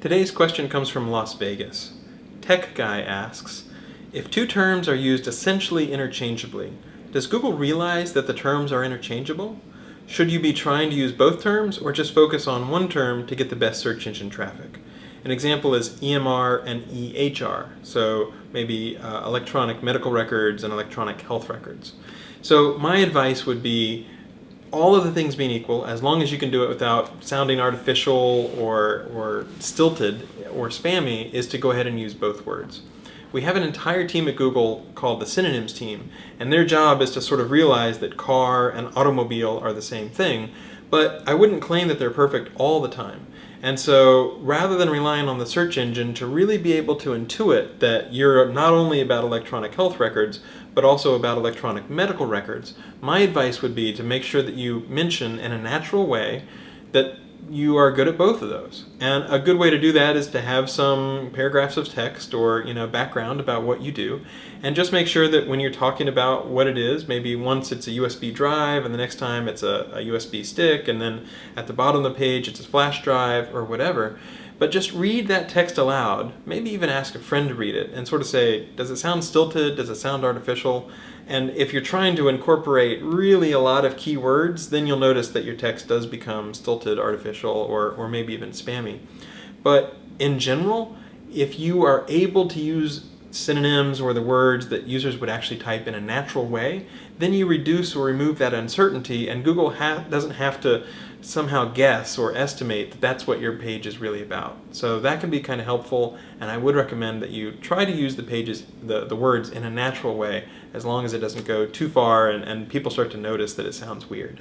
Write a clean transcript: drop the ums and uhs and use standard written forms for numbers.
Today's question comes from Las Vegas. Tech Guy asks, if two terms are used essentially interchangeably, does Google realize that the terms are interchangeable? Should you be trying to use both terms or just focus on one term to get the best search engine traffic? An example is EMR and EHR, so maybe electronic medical records and electronic health records. So my advice would be, all of the things being equal, as long as you can do it without sounding artificial or stilted or spammy, is to go ahead and use both words. We have an entire team at Google called the synonyms team, and their job is to sort of realize that car and automobile are the same thing, but I wouldn't claim that they're perfect all the time. And so rather than relying on the search engine to really be able to intuit that you're not only about electronic health records, but also about electronic medical records, my advice would be to make sure that you mention in a natural way that you are good at both of those. And a good way to do that is to have some paragraphs of text or background about what you do, and just make sure that when you're talking about what it is, maybe once it's a USB drive and the next time it's a USB stick, and then at the bottom of the page it's a flash drive or whatever, but just read that text aloud, maybe even ask a friend to read it and sort of say, does it sound stilted, does it sound artificial? And if you're trying to incorporate really a lot of keywords, then you'll notice that your text does become stilted, artificial, or maybe even spammy. But in general, if you are able to use synonyms or the words that users would actually type in a natural way, then you reduce or remove that uncertainty, and Google doesn't have to somehow guess or estimate that that's what your page is really about. So that can be kind of helpful, and I would recommend that you try to use the words in a natural way, as long as it doesn't go too far and people start to notice that it sounds weird.